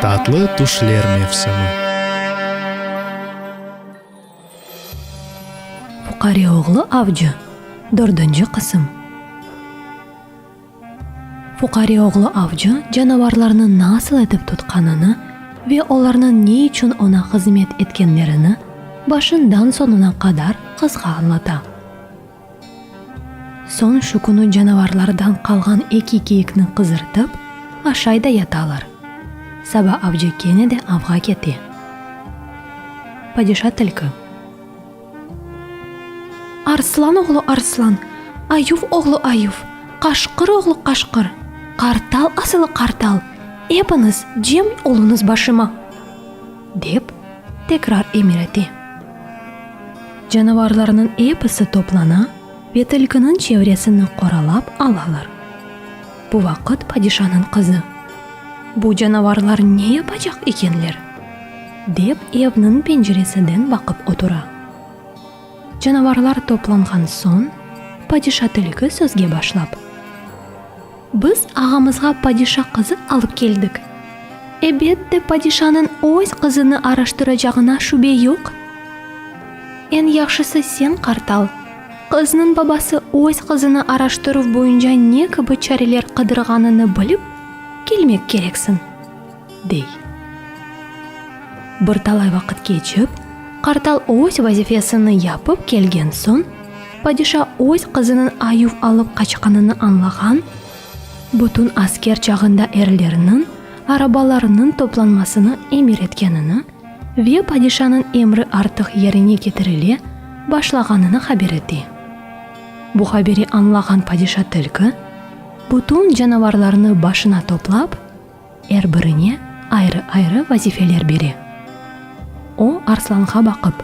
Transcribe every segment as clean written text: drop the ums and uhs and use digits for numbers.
Татлы түшлер мевсімі. Фукари оғлы авжы. 4-нче кысым. Фукари оғлы авжы жанаварларны насыл этип тутканыны ve оларның не үчүн она хизмет эткенлерини башындан сонуна кадар кызга аңлата. Сон шу күнү жанаварлардан калган эки кийикни кызыртып, ашайда яталар. Саба авжы кенеде авга кетти. Падиша тилки. Арслан оғлу Арслан, Аюв оғлу Аюв, Кашкыр оғлу Кашкыр, Картал асылы Картал, эпіңіз жем олыңыз башыма, деп текрар эмирети. Жанаварларының эпісі топлана, ветілкінің чевресini қоралап алалар. Бу вақыт падишаның қызы. Бу жанаварлар не япачак екенлер? Деп evнің пенжересіден бақып отура. Жанаварлар топланған сон, падиша тилки сөзге башлап. Біз ағамызға падиша қызы алып келдік. Эбетте падишаның өз қызыны араштырacağına шүбе yok. Эн яхшысы сен Картал. Қызның бабасы өз қызыны араштыру бойынша не кыбы чарелер қыдырғанını біліп, келмек керексін, дей. Бірталай вақыт кечіп, Картал өз вазифесini япып келген сон, падиша өз қызының Аюв алып қачқанını аңлаған, бүтін аскер чағында эрлерінің, арабаларының топланмасını эмир еткенini ve падишаның эмри артық ерине кетіріле башлаганını хабар етті. Бу хабери аңлаған падиша тилки бүтін жанаварларны башына топлап, әрбіріне айры-айры вазифелер бере. О Арсланға бақып.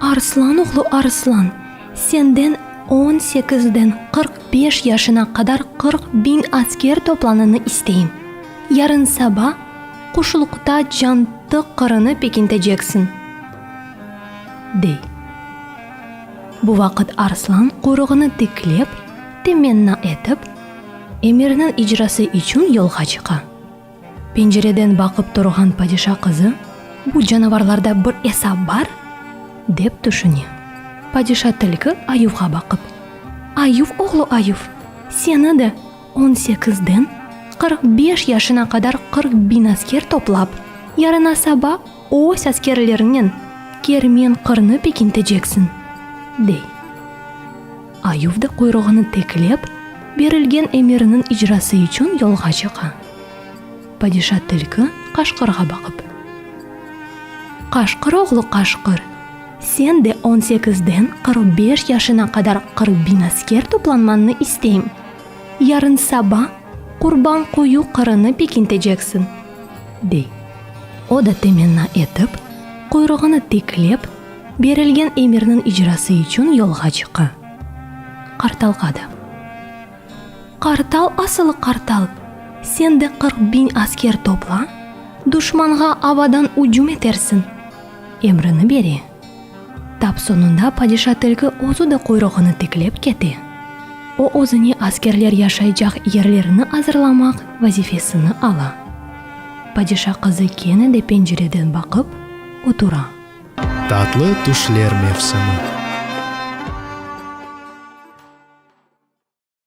Арслан оғлу Арслан, сенден 18-ден 45 яшына қадар 40.000 аскер топланını isteyim. Ярын саба кушылыкта жанты қырыны пекинтежексін, дей. Бу вақыт Арслан курыгыны тиклеп, теменна етіп, эмирнин ижрасы үчүн жолга чыга. Пенжереден бақып турган падиша кызы, бу жанаварларда бір эсап бар, деп түшүнө. Падиша тилки Аювга бақып. Аюв оғлу Аюв, сені де 18-ден 45 яшына кадар 40.000 аскер топлап, ярына саба өз аскерлеринен кермен кырны пекинтежексин, дей. Аюв да куйругуну теклеп, берилген эмиринин ижрасы үчүн жолга чыга. Падиша тилки Кашкырга бакып. Кашкыр оғлу Кашкыр, сен де 18-ден 45 яшына кадар 40.000 аскер топланманы isteyim. Ярын саба курбан кою кырыны пекинтежексин, дей. О да теменна етіп, куйругуну теклеп, берилген эмирнин ижрасы үчүн жолга чыга. Карталга да. Картал асылы Картал, сен де 40.000 аскер топла, душманга абадан уджум этерсин, эмрини бери. Тап сонунда падиша тилки өзү да куйругуну теклеп кетти. О өзүнө аскерлер жашайжак ерлерини азырламак вазифесini ала. Падиша кызы кенеде пенжереден бакып отура. Татлы түшлер мевсімі.